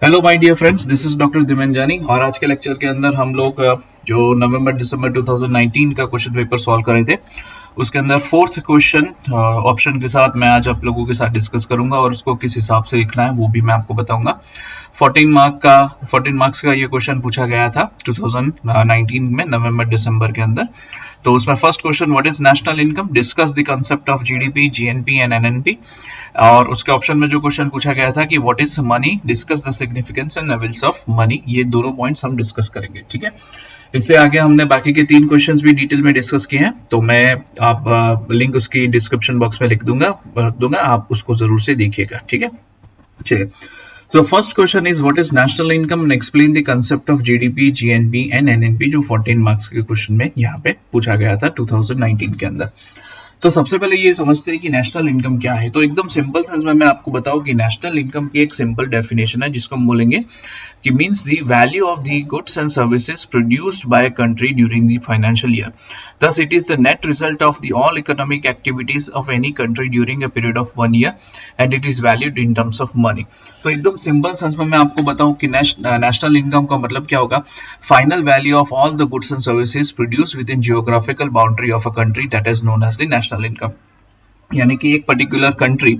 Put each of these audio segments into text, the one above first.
Hello my dear friends, this is doctor Divyanjani और आज के लेक्चर के अंदर हम लोग जो नवंबर दिसंबर 2019 का क्वेश्चन पेपर सॉल्व कर रहे थे उसके अंदर फोर्थ क्वेश्चन ऑप्शन के साथ मैं आज आप लोगों के साथ डिस्कस करूंगा और उसको किस हिसाब से लिखना है वो भी मैं आपको बताऊंगा। 14 मार्क्स का ये क्वेश्चन पूछा गया था 2019 में नवंबर दिसंबर के अंदर। तो उसमें first question, what is national income, discuss the concept of GDP, GNP and NNP. और उसके ऑप्शन में जो क्वेश्चन पूछा गया था कि what is money, discuss the significance and levels of money. ये दोनों पॉइंट्स हम डिस्कस करेंगे, ठीक है। इससे आगे हमने बाकी के 3 क्वेश्चंस भी डिटेल में डिस्कस किए हैं, तो मैं आप लिंक उसकी डिस्क्रिप्शन बॉक्स में लिख दूंगा, आप उसको जरूर से देखिएगा, ठीक है। चलिए, so first question is what is national income and explain the concept of GDP, GNP and NNP जो 14 मार्क्स के क्वेश्चन में यहाँ पे पूछा गया था 2019 के अंदर। तो सबसे पहले ये समझते हैं कि नेशनल इनकम क्या है। तो एकदम सिंपल सेंस में मैं आपको बताऊं कि नेशनल इनकम की एक सिंपल डेफिनेशन है जिसको हम बोलेंगे कि means the value of the goods and services produced by a country during the financial year. Thus, it is the net result of the all economic activities of any country during a period of 1 year, and it is valued in terms of money. तो एकदम simple sense में मैं आपको बताऊं कि national income का मतलब क्या होगा, final value of all the goods and services produce within geographical boundary of a country, that is known as the national income. यानी कि एक पर्टिकुलर कंट्री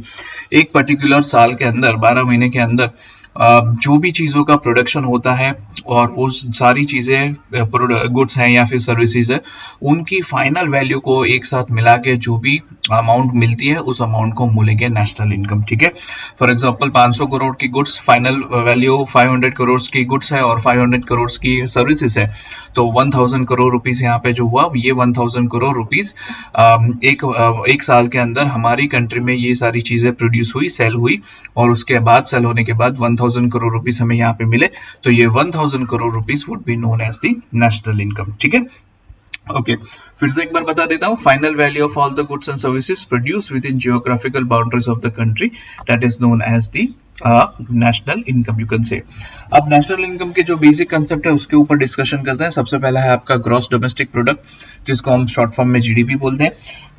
एक पर्टिकुलर साल के अंदर 12 महीने के अंदर जो भी चीज़ों का प्रोडक्शन होता है और वो सारी चीज़ें गुड्स हैं या फिर सर्विसेज है, उनकी फाइनल वैल्यू को एक साथ मिला के जो भी अमाउंट मिलती है उस अमाउंट को बोलेंगे नेशनल इनकम, ठीक है। फॉर एग्जांपल 500 करोड़ की गुड्स, फाइनल वैल्यू 500 करोड़ की गुड्स है और 500 करोड़ की सर्विसेज है, तो 1000 करोड़ रुपीस यहाँ पे जो हुआ, ये 1000 करोड़ रुपीस एक साल के अंदर हमारी कंट्री में ये सारी चीज़ें प्रोड्यूस हुई, सेल हुई, और उसके बाद सेल होने के बाद 1000 करोड़ रुपीस हमें यहाँ पे मिले, तो ये 1000 crore rupees would be known as the national income, ठीक है। ओके, फिर से एक बार बता देता हूँ, final value of all the goods and services produce within geographical boundaries of the country, that is known as the national income, you can say. अब national income के जो बेसिक कंसेप्ट है उसके ऊपर डिस्कशन करते हैं। सबसे पहला है आपका ग्रॉस डोमेस्टिक प्रोडक्ट, जिसको हम शॉर्ट फॉर्म में जीडीपी बोलते हैं।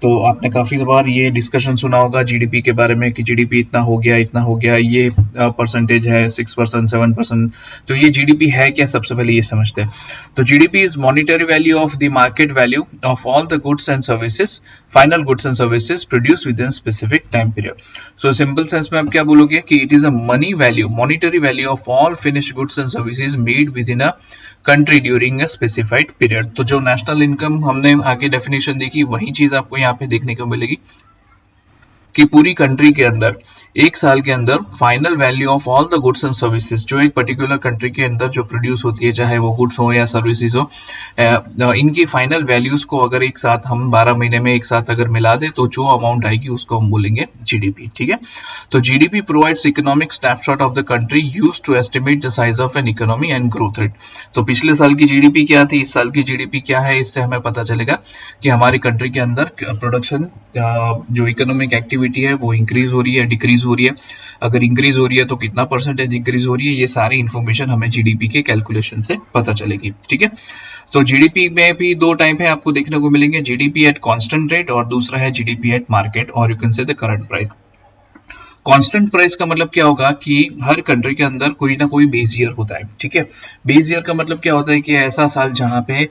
तो आपने काफी बार ये डिस्कशन सुना होगा जीडीपी के बारे में कि जीडीपी इतना हो गया, ये परसेंटेज है 6%, 7%। तो ये जीडीपी है क्या, सबसे पहले ये समझते हैं। तो GDP is monetary value of the market value of all the goods and services, final goods and services produce with in specific time period. So simple sense में आप क्या बोलोगे कि it is a money value, monetary value of all finished goods and services made with in a country during a specified period. तो जो national income हमने आगे definition देखी, वही चीज आपको यहाँ पे देखने को मिलेगी कि पूरी कंट्री के अंदर एक साल के अंदर final value of all the goods and services जो एक पर्टिकुलर कंट्री के अंदर जो प्रोड्यूस होती है, चाहे वो गुड्स हो या सर्विसेज हो, इनकी फाइनल वैल्यूज को अगर एक साथ हम 12 महीने में एक साथ अगर मिला दे तो जो अमाउंट आएगी उसको हम बोलेंगे जीडीपी, ठीक है। तो GDP provides economic snapshot of the country used to estimate the size of an economy and growth rate. तो पिछले साल की जीडीपी क्या थी, इस साल की जीडीपी क्या है, इससे हमें पता चलेगा कि हमारी कंट्री के अंदर प्रोडक्शन जो इकोनॉमिक एक्टिविटी है वो इंक्रीज हो रही है, डिक्रीज हो रही है। अगर इंक्रीज हो रही है तो कितना परसेंटेज इंक्रीज हो रही है, ये सारी इंफॉर्मेशन हमें जीडीपी के कैलकुलेशन से पता चलेगी, ठीक है। तो जीडीपी में भी 2 टाइप है आपको देखने को मिलेंगे, जीडीपी एट कांस्टेंट रेट और दूसरा है जीडीपी एट मार्केट, और you can say the current price. Constant price का मतलब क्या होगा कि हर कंट्री के अंदर कोई ना कोई बेस ईयर होता है, ठीक है। बेस ईयर का मतलब क्या होता है कि ऐसा साल जहां पे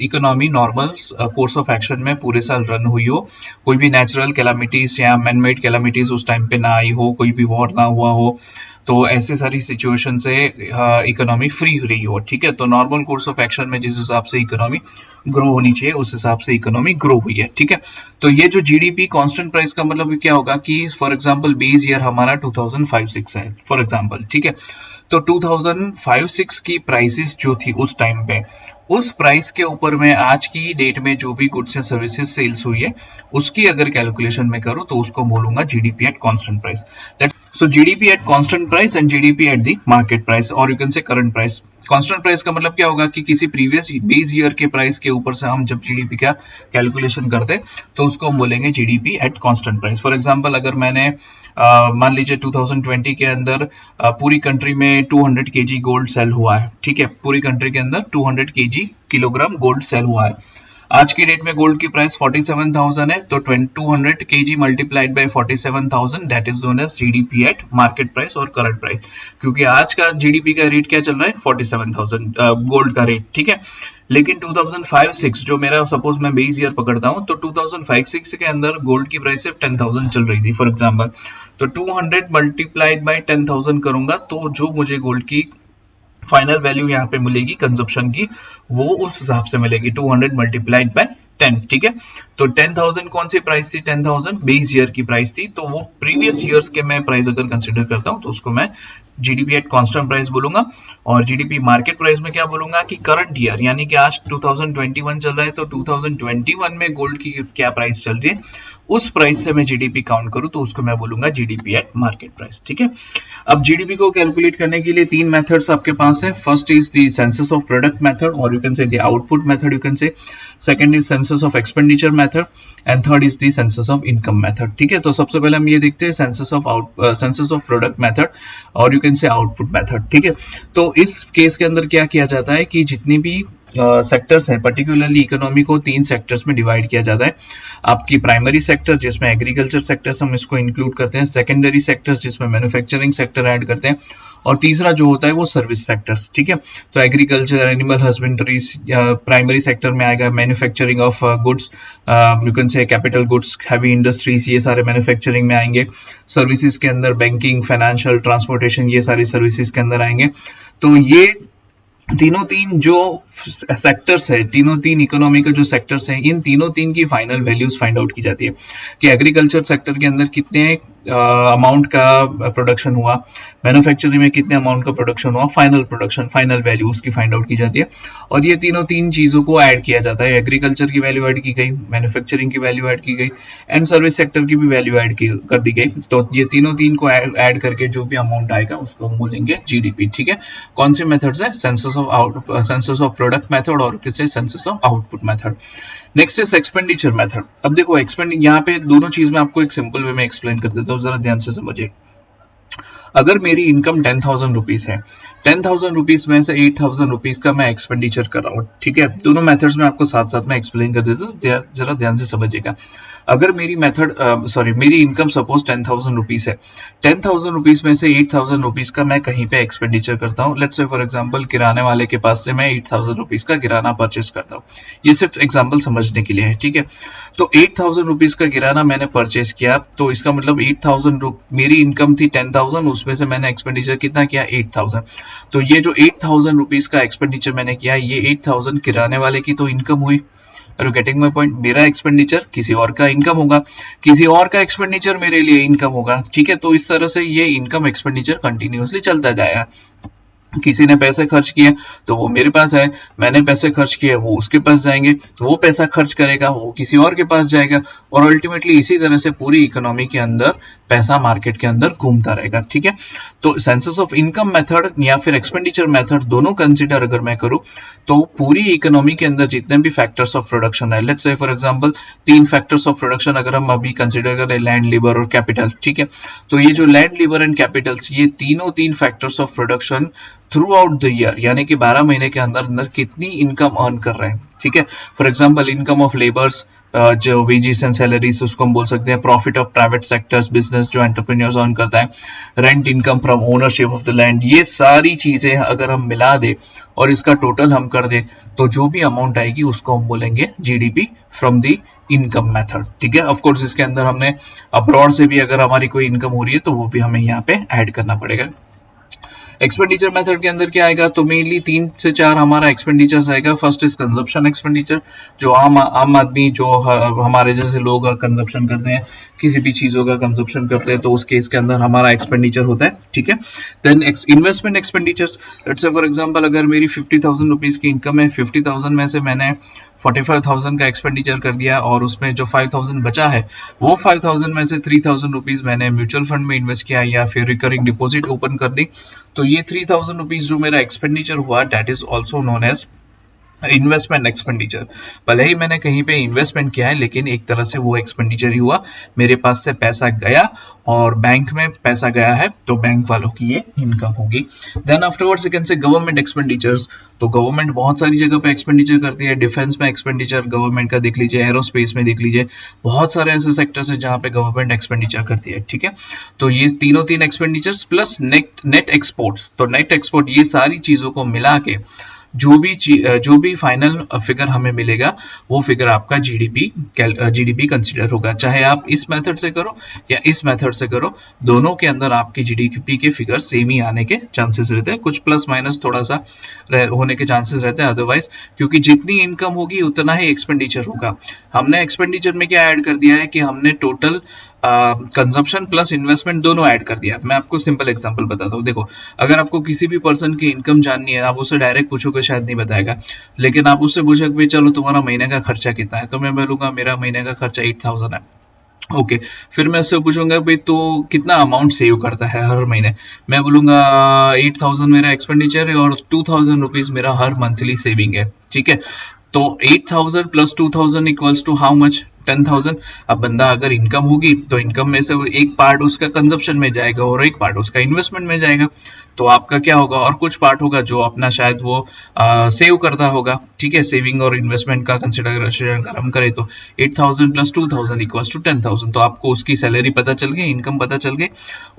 economy normal course of action में पूरे साल रन हुई हो, कोई भी नेचुरल कैलामिटीज या मैनमेड कैलामिटीज उस टाइम पे ना आई हो, कोई भी वॉर ना हुआ हो, तो ऐसे सारी सिचुएशन से इकोनॉमी फ्री रही हो, ठीक है। तो नॉर्मल कोर्स ऑफ एक्शन में जिस हिसाब से इकोनॉमी ग्रो होनी चाहिए उस हिसाब से इकोनॉमी ग्रो हुई है, ठीक है। तो ये जो जीडीपी कांस्टेंट प्राइस का मतलब क्या होगा कि फॉर एग्जांपल बेस ईयर हमारा 2005-06 है फॉर एग्जांपल, ठीक है। तो 2005-06 की प्राइसेस जो थी उस टाइम पे, उस प्राइस के ऊपर में आज की डेट में जो भी गुड्स एंड सर्विसेज सेल्स हुई है उसकी अगर कैलकुलेशन में करूं तो उसको बोलूंगा GDP at constant price. So GDP at constant price and GDP at the market price, or you can say current price. Constant price का मतलब क्या होगा कि किसी प्रीवियस बेस ईयर के प्राइस के ऊपर से हम जब जीडीपी का कैलकुलेशन करते हैं तो उसको हम बोलेंगे GDP at constant price. For example अगर मैंने मान लीजिए 2020 के अंदर पूरी कंट्री में 200 केजी गोल्ड सेल हुआ है, ठीक है। पूरी कंट्री के अंदर 200 केजी किलोग्राम गोल्ड सेल हुआ है। आज की डेट में गोल्ड की प्राइस 47,000 है, तो 200 kg multiplied by 47,000 that is known as GDP at market price और करंट प्राइस, क्योंकि आज का जीडीपी का रेट क्या चल रहा है 47,000 गोल्ड का रेट, ठीक है। लेकिन 2005-6 जो मेरा सपोज मैं बेस ईयर पकड़ता हूँ, तो 2005-6 के अंदर गोल्ड की प्राइस सिर्फ 10,000 चल रही थी फॉर एग्जांपल। तो 200 मल्टीप्लाइड बाय 10,000 करूंगा तो जो मुझे गोल्ड की फाइनल वैल्यू यहाँ पे मिलेगी कंजप्शन की, वो उस हिसाब से मिलेगी 200 मल्टीप्लाइड बाय 10, ठीक है। तो 10,000 कौन सी प्राइस थी, 10,000 बेस ईयर की प्राइस थी, तो वो प्रीवियस ईयर्स के मैं प्राइस अगर कंसिडर करता हूँ तो उसको मैं जीडीपी एट कांस्टेंट प्राइस बोलूंगा। और जीडीपी मार्केट प्राइस में क्या बोलूंगा कि करंट ईयर, यानी कि आज 2021 चल रहा है, तो 2021 में गोल्ड की क्या प्राइस चल रही है, उस प्राइस से मैं जीडीपी काउंट करूं तो उसको मैं बोलूंगा जीडीपी एट मार्केट प्राइस, ठीक है। अब जीडीपी को कैलकुलेट करने के लिए तीन मेथड्स आपके पास है। First is the census of product method, और you can say the output method, you can say second is census of expenditure method, and third is the census of income method, ठीक है। तो सबसे पहले हम ये देखते हैं सेंसस ऑफ प्रोडक्ट मेथड और you can say output method, ठीक है। तो इस केस के अंदर क्या किया जाता है कि जितनी भी सेक्टर्स हैं, पर्टिकुलरली इकोनॉमी को तीन सेक्टर्स में डिवाइड किया जाता है। आपकी प्राइमरी सेक्टर जिसमें एग्रीकल्चर सेक्टर्स हम इसको इंक्लूड करते हैं, सेकेंडरी सेक्टर्स जिसमें मैन्युफैक्चरिंग सेक्टर ऐड करते हैं, और तीसरा जो होता है वो सर्विस सेक्टर्स, ठीक है। तो agriculture, animal husbandry primary sector में आएगा, manufacturing of goods, you can से कैपिटल गुड्स, हैवी इंडस्ट्रीज, ये सारे मैन्युफैक्चरिंग में आएंगे। सर्विसेज के अंदर बैंकिंग, फाइनेंशियल, ट्रांसपोर्टेशन, ये सारी सर्विसेज के अंदर आएंगे। तो ये तीनों तीन जो सेक्टर्स है, तीनों तीन इकोनॉमी के जो सेक्टर्स हैं, इन तीनों तीन की फाइनल वैल्यूज फाइंड आउट की जाती है कि एग्रीकल्चर सेक्टर के अंदर कितने अमाउंट का प्रोडक्शन हुआ, मैन्युफैक्चरिंग में कितने अमाउंट का प्रोडक्शन हुआ, फाइनल प्रोडक्शन, फाइनल वैल्यू उसकी फाइंड आउट की जाती है। और ये तीनों तीन चीजों को ऐड किया जाता है, एग्रीकल्चर की वैल्यू ऐड की गई, मैन्युफैक्चरिंग की वैल्यू ऐड की गई, एंड सर्विस सेक्टर की भी वैल्यू ऐड कर दी गई। तो ये तीनों तीन को ऐड करके जो भी अमाउंट आएगा उसको हम बोलेंगे जीडीपी, ठीक है। कौन से मेथड्स है, सेंसस ऑफ प्रोडक्ट मेथड और किसे census of output method. Next is expenditure method. अब देखो यहाँ पे दोनों चीज में आपको एक सिंपल वे में एक्सप्लेन कर देता हूँ, जरा ध्यान से समझिए। अगर मेरी इनकम 10,000 रुपीज है, 10,000 रुपीज में से 8,000 रुपीज का मैं एक्सपेंडिचर कर रहा हूँ, ठीक है। दोनों मेथड्स में आपको साथ साथ में एक्सप्लेन कर देता हूँ, जरा ध्यान से समझिएगा। अगर मेरी मेरी इनकम सपोज 10,000 रुपीज है, 10,000 रुपीज में से 8,000 रुपीज का मैं कहीं पे एक्सपेंडिचर करता हूँ। लेट्स से फॉर एग्जांपल किराने वाले के पास से मैं 8,000 रुपीज का किराना परचेस करता हूँ, ये सिर्फ एग्जांपल समझने के लिए है, ठीक है। तो 8,000 रुपीज का किराना मैंने परचेस किया, तो इसका मतलब 8,000 मेरी इनकम थी 10,000, उसमें से मैंने एक्सपेंडिचर कितना किया 8,000। तो ये जो 8,000 रुपीज का एक्सपेंडिचर मैंने किया, ये 8,000 किराने वाले की तो इनकम हुई, are you getting my point. मेरा एक्सपेंडिचर किसी और का इनकम होगा, किसी और का एक्सपेंडिचर मेरे लिए इनकम होगा, ठीक है। तो इस तरह से ये इनकम एक्सपेंडिचर कंटिन्यूअसली चलता जाएगा। किसी ने पैसे खर्च किए तो वो मेरे पास है, मैंने पैसे खर्च किए वो उसके पास जाएंगे, वो पैसा खर्च करेगा वो किसी और के पास जाएगा, और अल्टीमेटली इसी तरह से पूरी इकोनॉमी के अंदर पैसा मार्केट के अंदर घूमता रहेगा, ठीक है। तो सेंसस ऑफ इनकम मेथड या फिर एक्सपेंडिचर मेथड दोनों कंसिडर अगर मैं करूं तो पूरी इकोनॉमी के अंदर जितने भी फैक्टर्स ऑफ प्रोडक्शन है, let's say for example 3 factors of production अगर हम अभी कंसिडर करें, लैंड, लेबर और कैपिटल, ठीक है। तो ये जो लैंड, लेबर एंड कैपिटल्स, ये तीनों 3 factors of production through out the year, यानी कि 12 महीने के अंदर अंदर कितनी इनकम अर्न कर रहे हैं, ठीक है। For example income of labours, जो वेजेस एंड सैलरीज उसको हम बोल सकते हैं, profit of private sectors, business जो एंटरप्रेन्योर्स अर्न करता है, rent income from ownership of the land, ये सारी चीजें अगर हम मिला दे और इसका टोटल हम कर दे तो जो भी अमाउंट आएगी उसको हम बोलेंगे GDP from the income method, ठीक है। ऑफ कोर्स इसके अंदर हमने अब्रॉड से भी अगर हमारी कोई इनकम हो रही है तो वो भी हमें यहाँ पे ऐड करना पड़ेगा। एक्सपेंडिचर मेथड के अंदर क्या आएगा, तो मेनली 3 से 4 हमारा एक्सपेंडिचर आएगा। फर्स्ट इज कंजप्शन एक्सपेंडिचर, जो आम आदमी, जो हमारे जैसे लोग कंजप्शन करते हैं, किसी भी चीजों का कंजप्शन करते हैं, तो उस केस के अंदर हमारा एक्सपेंडिचर होता है, ठीक है। Then investment expenditures, let's say for example अगर मेरी 50,000 रुपीज की इनकम है, 50,000 में से मैंने 45,000 का एक्सपेंडिचर कर दिया और उसमें जो 5,000 बचा है वो 5,000 में से 3,000 रुपीज मैंने म्यूचुअल फंड में इन्वेस्ट किया या फिर रिकरिंग डिपॉजिट ओपन कर दी, तो ये 3,000 रुपीज जो मेरा एक्सपेंडिचर हुआ that is also known as investment expenditure, भले ही मैंने कहीं पे इन्वेस्टमेंट किया है लेकिन एक तरह से वो एक्सपेंडिचर ही हुआ, मेरे पास से पैसा गया और बैंक में पैसा गया है तो बैंक वालों की ये इनकम होगी। Then afterwards you can say government expenditures. तो गवर्नमेंट बहुत सारी जगह पे एक्सपेंडिचर करती है, डिफेंस में एक्सपेंडिचर गवर्नमेंट का देख लीजिए, एरोस्पेस में देख लीजिए, बहुत सारे ऐसे सेक्टर्स हैं जहाँ पे गवर्नमेंट एक्सपेंडिचर करती है। ठीक है, तो ये तीन expenditures plus net net exports, तो नेट एक्सपोर्ट ये सारी चीजों को मिला के जो भी फाइनल फिगर हमें मिलेगा वो फिगर आपका जीडीपी कंसीडर होगा, चाहे आप इस मेथड से करो या इस मेथड से करो, दोनों के अंदर आपकी जीडीपी के फिगर सेम ही आने के चांसेस रहते हैं, कुछ प्लस माइनस थोड़ा सा होने के चांसेस रहते हैं, अदरवाइज क्योंकि जितनी इनकम होगी उतना ही एक्सपेंडिचर होगा। हमने एक्सपेंडिचर में क्या ऐड कर दिया है कि हमने टोटल कंजम्पशन प्लस इन्वेस्टमेंट दोनों ऐड कर दिया। मैं आपको सिंपल एग्जांपल बताता हूँ, देखो अगर आपको किसी भी पर्सन की इनकम जाननी है, आप उससे डायरेक्ट पूछोगे शायद नहीं बताएगा, लेकिन आप उससे पूछोगे भाई चलो तुम्हारा महीने का खर्चा कितना है, तो मैं बोलूंगा मेरा महीने का खर्चा 8,000 है। ओके, फिर मैं उससे पूछूंगा भाई तो कितना अमाउंट सेव करता है हर महीने, मैं बोलूंगा 8,000 मेरा एक्सपेंडिचर है और 2,000 रुपीज मेरा हर मंथली सेविंग है। ठीक है, तो 8,000 plus 2,000 equals to how much, 10,000। अब बंदा अगर इनकम होगी तो इनकम में से वो एक पार्ट उसका कंजप्शन में जाएगा और एक पार्ट उसका इन्वेस्टमेंट में जाएगा, तो आपका क्या होगा, और कुछ पार्ट होगा जो अपना शायद वो सेव करता होगा। ठीक है, सेविंग और इन्वेस्टमेंट का कंसिडरेशन अगर हम करें तो 8,000 प्लस 2,000 इक्वल्स टू 10,000, तो आपको उसकी सैलरी पता चल गई, इनकम पता चल गई।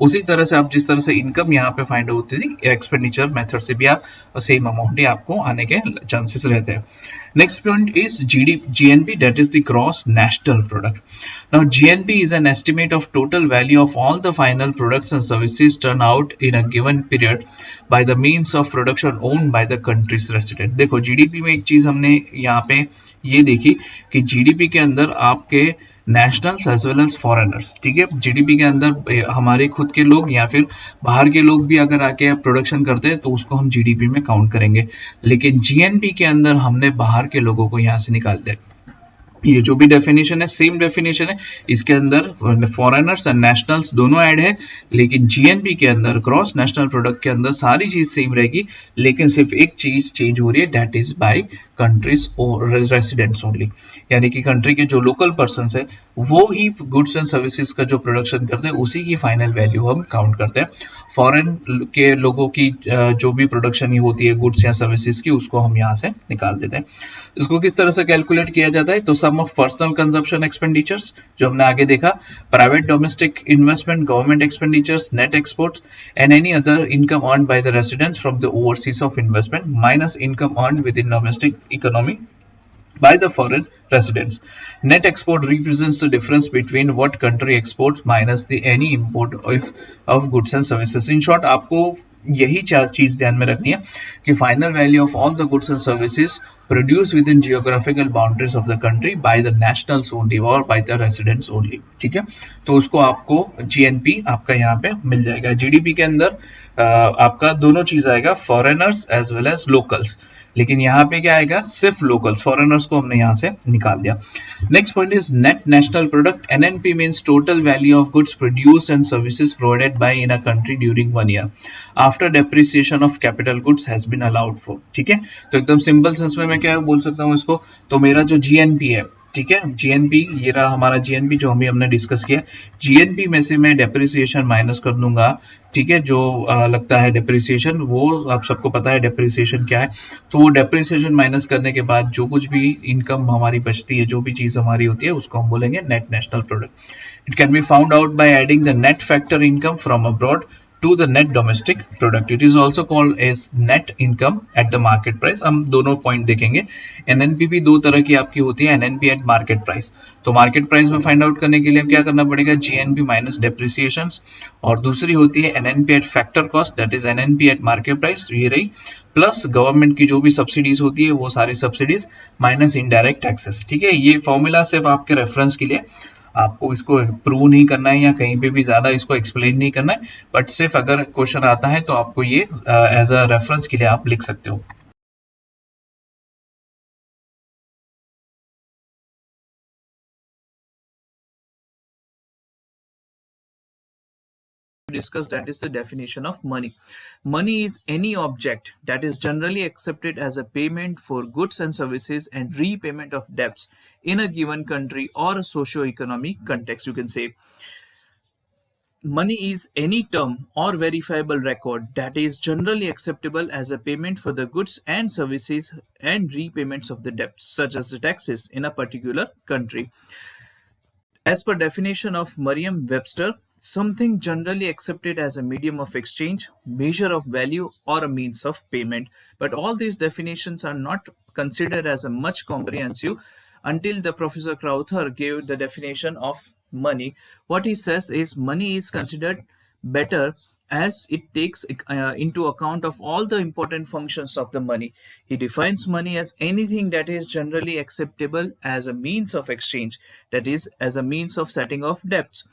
उसी तरह से आप जिस तरह से इनकम यहाँ पे फाइंड होती थी एक्सपेंडिचर मेथड से भी आप सेम अमाउंट ही आपको आने के चांसेस रहते हैं। Next point is GNP, that is the gross national product. Now GNP is an estimate of total value of all the final products and services turned out in a given period by the means of production owned by the country's resident. देखो GDP में एक चीज हमने यहाँ पे ये देखी कि जीडीपी के अंदर आपके nationals as well as foreigners, ठीक है, जीडीपी के अंदर हमारे खुद के लोग या फिर बाहर के लोग भी अगर आके प्रोडक्शन करते हैं तो उसको हम जीडीपी में काउंट करेंगे, लेकिन जीएनपी के अंदर हमने बाहर के लोगों को यहाँ से निकाल दिया। ये जो भी डेफिनेशन है सेम डेफिनेशन है, इसके अंदर फॉरेनर्स एंड नेशनल्स दोनों ऐड है, लेकिन जीएनपी के अंदर ग्रॉस नेशनल प्रोडक्ट के अंदर सारी चीज सेम रहेगी, लेकिन सिर्फ एक चीज चेंज हो रही है, that is by countries residents only, यानी कि कंट्री के जो लोकल पर्सन है वो ही गुड्स एंड सर्विसेज का जो प्रोडक्शन करते हैं उसी की फाइनल वैल्यू हम काउंट करते हैं। फॉरेन के लोगों की जो भी प्रोडक्शन होती है गुड्स या सर्विसेज की, उसको हम यहाँ से निकाल देते हैं। इसको किस तरह से कैलकुलेट किया जाता है, तो सम ऑफ पर्सनल कंजप्शन एक्सपेंडिचर्स जो हमने आगे देखा, private domestic investment, government expenditures, net exports and any other income earned by the residents from the overseas of investment minus income earned with in domestic economy by the foreign residents. Net export represents the difference between what country exports minus the any import of goods and services. In short, आपको यही चार चीज ध्यान में रखनी है कि final value of all the goods and services produce within geographical boundaries of the country by the nationals only और बाय द रेसिडेंट्स ओनली। ठीक है, तो उसको आपको जीएनपी आपका यहाँ पे मिल जाएगा। जीडीपी के अंदर आपका दोनों चीज आएगा, foreigners as well as locals, लेकिन यहाँ पे क्या आएगा, सिर्फ लोकल्स, फॉरेनर्स को हमने यहाँ से निकाल दिया। Next point is net national product. NNP means total value of goods produced and services provided by in a country during 1 year after depreciation of capital goods has been allowed for. ठीक है, तो एकदम simple sense में मैं क्या बोल सकता हूँ इसको, तो मेरा जो जीएनपी है, ठीक है, जीएनपी ये रहा हमारा जीएनपी जो अभी हमने डिस्कस किया, जीएनपी में से मैं डेप्रिसिएशन माइनस कर दूंगा। ठीक है, जो लगता है डेप्रिसिएशन, वो आप सबको पता है डेप्रिसिएशन क्या है, तो वो डेप्रिसिएशन माइनस करने के बाद जो कुछ भी इनकम हमारी बचती है, जो भी चीज हमारी होती है, उसको हम बोलेंगे net national product. It can be found out by adding the net factor income from abroad to the net domestic product. It is also called as net income at the market price. हम दोनों point देखेंगे। NNP भी दो तरह की आपकी होती है, एनएनपी एट मार्केट प्राइस, तो मार्केट प्राइस में फाइंड आउट करने के लिए क्या करना पड़ेगा, जीएनपी माइनस डेप्रिसिएशन, और दूसरी होती है NNP eight factor cost, that is NNP eight market price, ये रही, प्लस गवर्नमेंट की जो भी सब्सिडीज होती है वो सारी सब्सिडीज माइनस इनडायरेक्ट टैक्सेस। ठीक है, ये फॉर्मूला सिर्फ आपके रेफरेंस के लिए, आपको इसको प्रूव नहीं करना है या कहीं पे भी ज्यादा इसको एक्सप्लेन नहीं करना है, बट सिर्फ अगर क्वेश्चन आता है तो आपको ये एज अ रेफरेंस के लिए आप लिख सकते हो। discuss, that is the definition of money. Money is any object that is generally accepted as a payment for goods and services and repayment of debts in a given country or a socio-economic context. You can say money is any term or verifiable record that is generally acceptable as a payment for the goods and services and repayments of the debts, such as the taxes in a particular country. As per definition of Merriam-Webster, something generally accepted as a medium of exchange, measure of value, or a means of payment. But all these definitions are not considered as a much comprehensive until the Professor Crowther gave the definition of money. What he says is money is considered better as it takes into account of all the important functions of the money. He defines money as anything that is generally acceptable as a means of exchange, that is, as a means of setting off debts,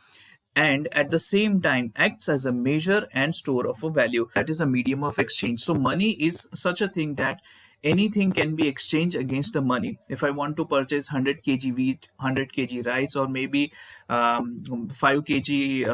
and at the same time acts as a measure and store of a value, that is a medium of exchange. So money is such a thing that anything can be exchanged against the money. If I want to purchase 100 kg wheat, 100 kg rice, or maybe 5 kg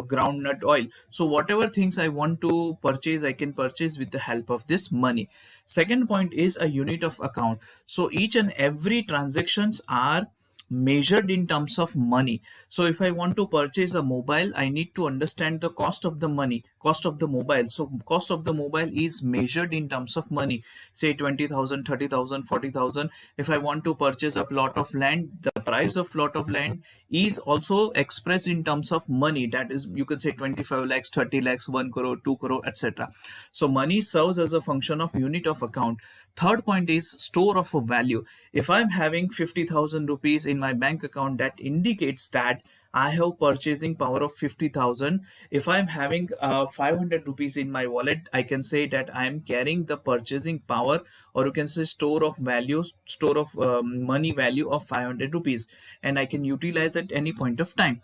groundnut oil, so whatever things I want to purchase, I can purchase with the help of this money. Second point is a unit of account. So each and every transactions are measured in terms of money. So if I want to purchase a mobile, I need to understand the cost of the money, cost of the mobile. So cost of the mobile is measured in terms of money, say 20,000, 30,000, 40,000. If I want to purchase a plot of land, the price of plot of land is also expressed in terms of money, that is, you could say 25 lakhs, 30 lakhs, 1 crore, 2 crore, etc. So money serves as a function of unit of account. Third point is store of a value. If I'm having 50,000 rupees in my bank account, that indicates that I have purchasing power of 50,000. If I'm having 500 rupees in my wallet, I can say that I am carrying the purchasing power, or you can say store of value, store of money value of 500 rupees, and I can utilize at any point of time.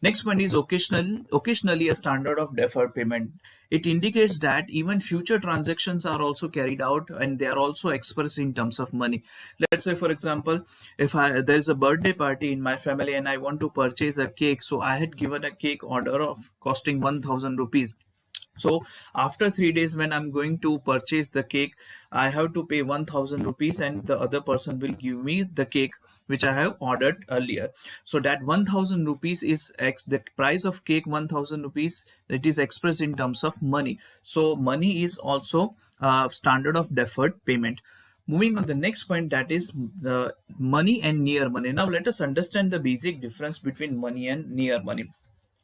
Next one is occasionally a standard of deferred payment. It indicates that even future transactions are also carried out and they are also expressed in terms of money. Let's say, for example, if there's a birthday party in my family and I want to purchase a cake, so I had given a cake order of costing 1,000 rupees. So after 3 days, when I'm going to purchase the cake, I have to pay 1,000 rupees and the other person will give me the cake which I have ordered earlier. So that 1,000 rupees is the price of cake, 1,000 rupees, it is expressed in terms of money. So money is also a standard of deferred payment. Moving on the next point, that is the money and near money. Now let us understand the basic difference between money and near money.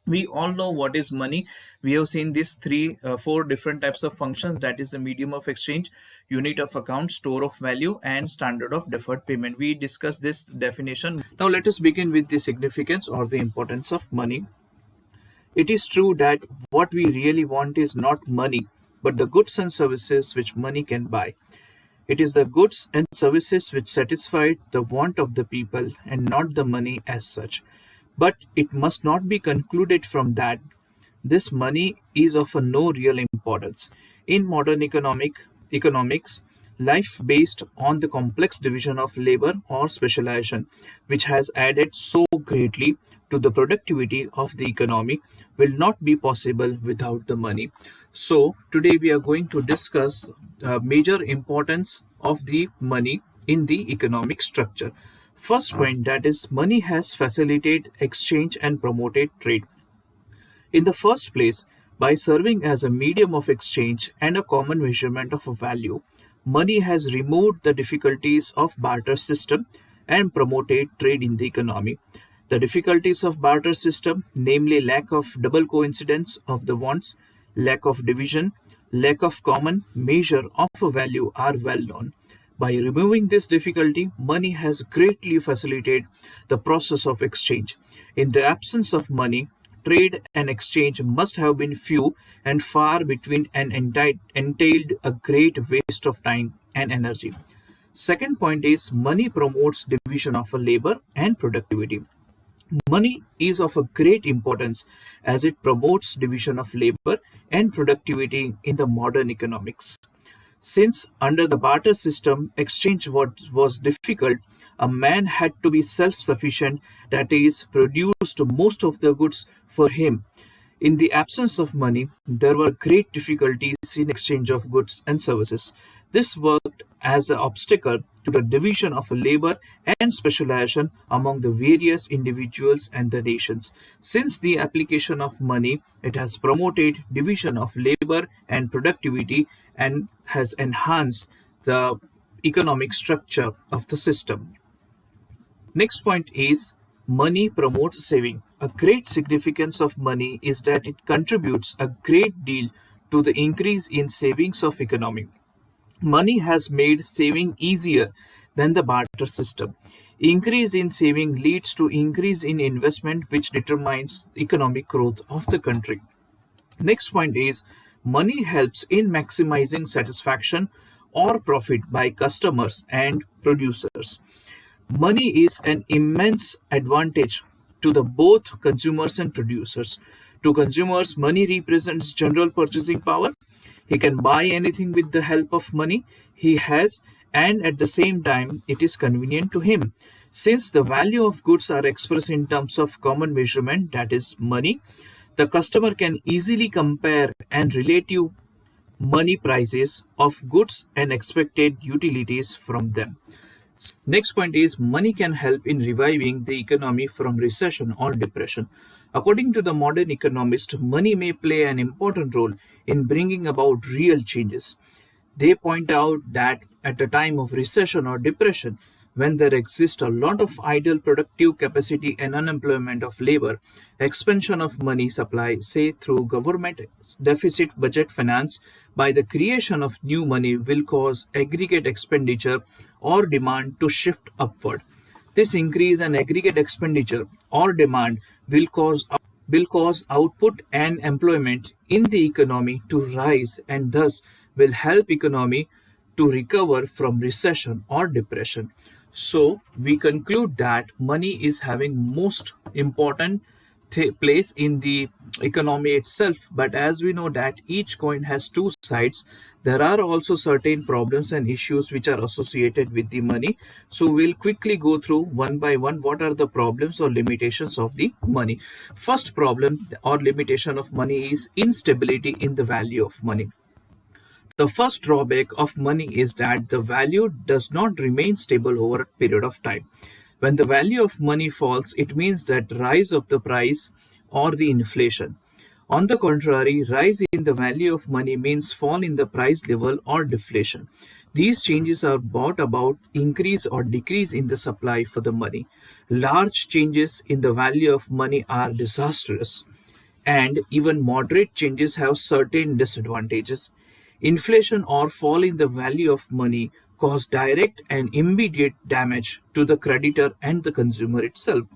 We all know what is money. We have seen these four different types of functions, that is the medium of exchange, unit of account, store of value, and standard of deferred payment. We discussed this definition. Now let us begin with the significance or the importance of money. It is true that what we really want is not money, but the goods and services which money can buy. It is the goods and services which satisfy the want of the people and not the money as such. But it must not be concluded from that this money is of no real importance. In modern economics, life based on the complex division of labor or specialization, which has added so greatly to the productivity of the economy, will not be possible without the money. So today we are going to discuss major importance of the money in the economic structure. First point, that is money has facilitated exchange and promoted trade. In the first place, by serving as a medium of exchange and a common measurement of a value, money has removed the difficulties of barter system and promoted trade in the economy. The difficulties of barter system, namely lack of double coincidence of the wants, lack of division, lack of common measure of a value, are well known. By removing this difficulty, money has greatly facilitated the process of exchange. In the absence of money, trade and exchange must have been few and far between and entailed a great waste of time and energy. Second point is money promotes division of labor and productivity. Money is of a great importance as it promotes division of labor and productivity in the modern economics. Since under the barter system, exchange was difficult, a man had to be self-sufficient, that is, produced most of the goods for him. In the absence of money, there were great difficulties in exchange of goods and services. This worked as an obstacle to the division of labor and specialization among the various individuals and the nations. Since the application of money, it has promoted division of labor and productivity and has enhanced the economic structure of the system. Next point is money promotes saving. A great significance of money is that it contributes a great deal to the increase in savings of economy. Money has made saving easier than the barter system. Increase in saving leads to increase in investment which determines economic growth of the country. Next point is money helps in maximizing satisfaction or profit by customers and producers. Money is an immense advantage to the both consumers and producers. To consumers, money represents general purchasing power. He can buy anything with the help of money he has, and at the same time, it is convenient to him. Since the value of goods are expressed in terms of common measurement, that is money, the customer can easily compare and relative money prices of goods and expected utilities from them. Next point is money can help in reviving the economy from recession or depression. According to the modern economist, money may play an important role in bringing about real changes. They point out that at a time of recession or depression, when there exists a lot of idle productive capacity and unemployment of labor, expansion of money supply, say through government deficit budget finance, by the creation of new money will cause aggregate expenditure or demand to shift upward. This increase in aggregate expenditure or demand will cause output and employment in the economy to rise and thus will help economy to recover from recession or depression. So we conclude that money is having most important place in the economy itself, but as we know that each coin has two sides, there are also certain problems and issues which are associated with the money. So we'll quickly go through one by one what are the problems or limitations of the money. First problem or limitation of money is instability in the value of money. The first drawback of money is that the value does not remain stable over a period of time. When the value of money falls, it means that rise of the price or the inflation. On the contrary, rise in the value of money means fall in the price level or deflation. These changes are brought about increase or decrease in the supply for the money. Large changes in the value of money are disastrous, and even moderate changes have certain disadvantages. Inflation or fall in the value of money cause direct and immediate damage to the creditor and the consumer itself.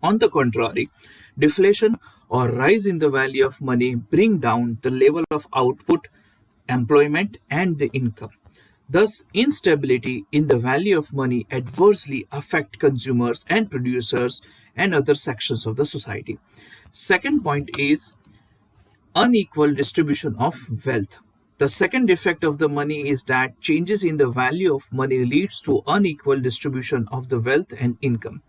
On the contrary, deflation or rise in the value of money bring down the level of output, employment, and the income. Thus, instability in the value of money adversely affect consumers and producers and other sections of the society. Second point is unequal distribution of wealth. The second effect of the money is that changes in the value of money leads to unequal distribution of the wealth and income.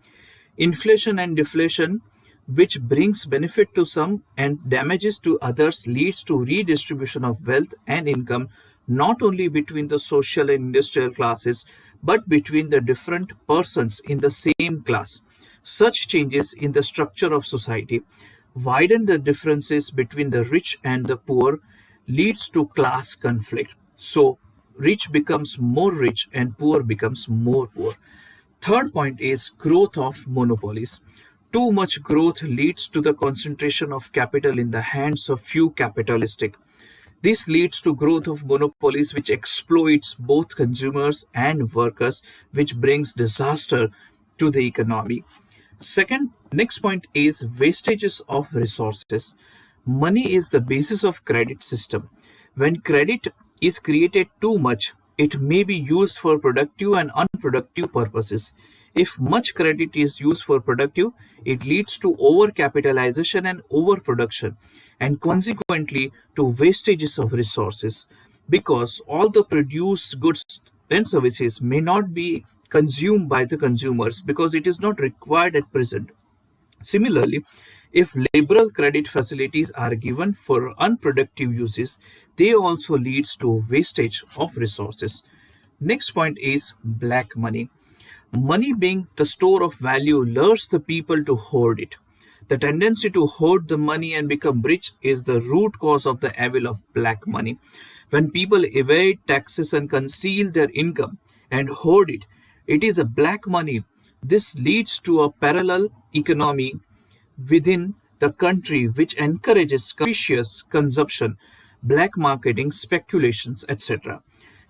Inflation and deflation, which brings benefit to some and damages to others, leads to redistribution of wealth and income not only between the social and industrial classes but between the different persons in the same class. Such changes in the structure of society widen the differences between the rich and the poor, leads to class conflict. So rich becomes more rich and poor becomes more poor. Third point is growth of monopolies. Too much growth leads to the concentration of capital in the hands of few capitalistic. This leads to growth of monopolies which exploits both consumers and workers, which brings disaster to the economy. Next point is wastages of resources. Money is the basis of credit system. When credit is created too much, it may be used for productive and unproductive purposes. If much credit is used for productive, it leads to overcapitalization and overproduction, and consequently to wastages of resources, because all the produced goods and services may not be consumed by the consumers because it is not required at present. Similarly, If liberal credit facilities are given for unproductive uses, they also leads to wastage of resources. Next point is black money. Money being the store of value lures the people to hoard it. The tendency to hoard the money and become rich is the root cause of the evil of black money. When people evade taxes and conceal their income and hoard it, it is a black money. This leads to a parallel economy within the country which encourages capricious consumption, black marketing, speculations, etc.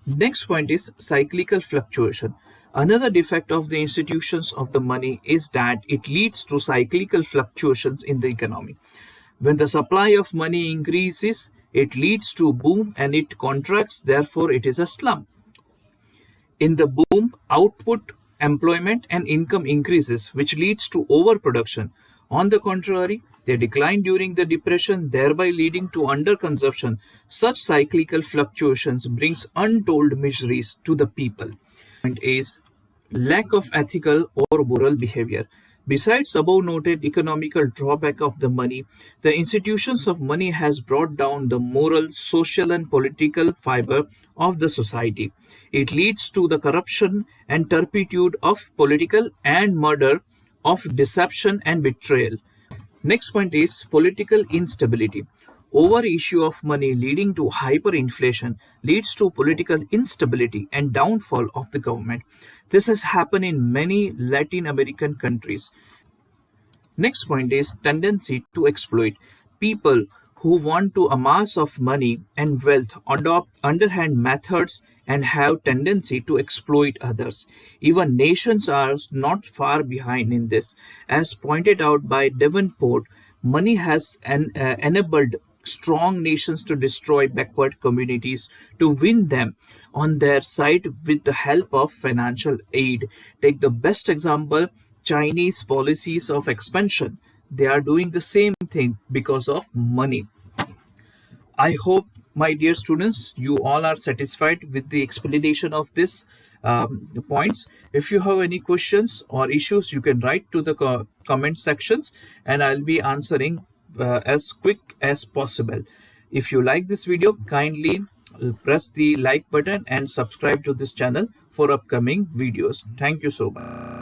Next point is cyclical fluctuation. Another defect of the institutions of the money is that it leads to cyclical fluctuations in the economy. When the supply of money increases, it leads to boom and it contracts, therefore it is a slump. In the boom, output, employment, and income increases, which leads to overproduction. On the contrary, they decline during the depression, thereby leading to underconsumption. Such cyclical fluctuations brings untold miseries to the people. Point is lack of ethical or moral behavior. Besides above noted economical drawback of the money, the institutions of money has brought down the moral, social and political fiber of the society. It leads to the corruption and turpitude of political and murder, of deception and betrayal. Next point is political instability. Over issue of money leading to hyperinflation leads to political instability and downfall of the government. This has happened in many Latin American countries. Next point is tendency to exploit. People who want to amass of money and wealth adopt underhand methods and have tendency to exploit others. Even nations are not far behind in this. As pointed out by Davenport, money has enabled strong nations to destroy backward communities to win them on their side with the help of financial aid. Take the best example, Chinese policies of expansion. They are doing the same thing because of money. I hope, my dear students, you all are satisfied with the explanation of this points. If you have any questions or issues, you can write to the comment sections and I'll be answering as quick as possible. If you like this video, kindly press the like button and subscribe to this channel for upcoming videos. Thank you so much.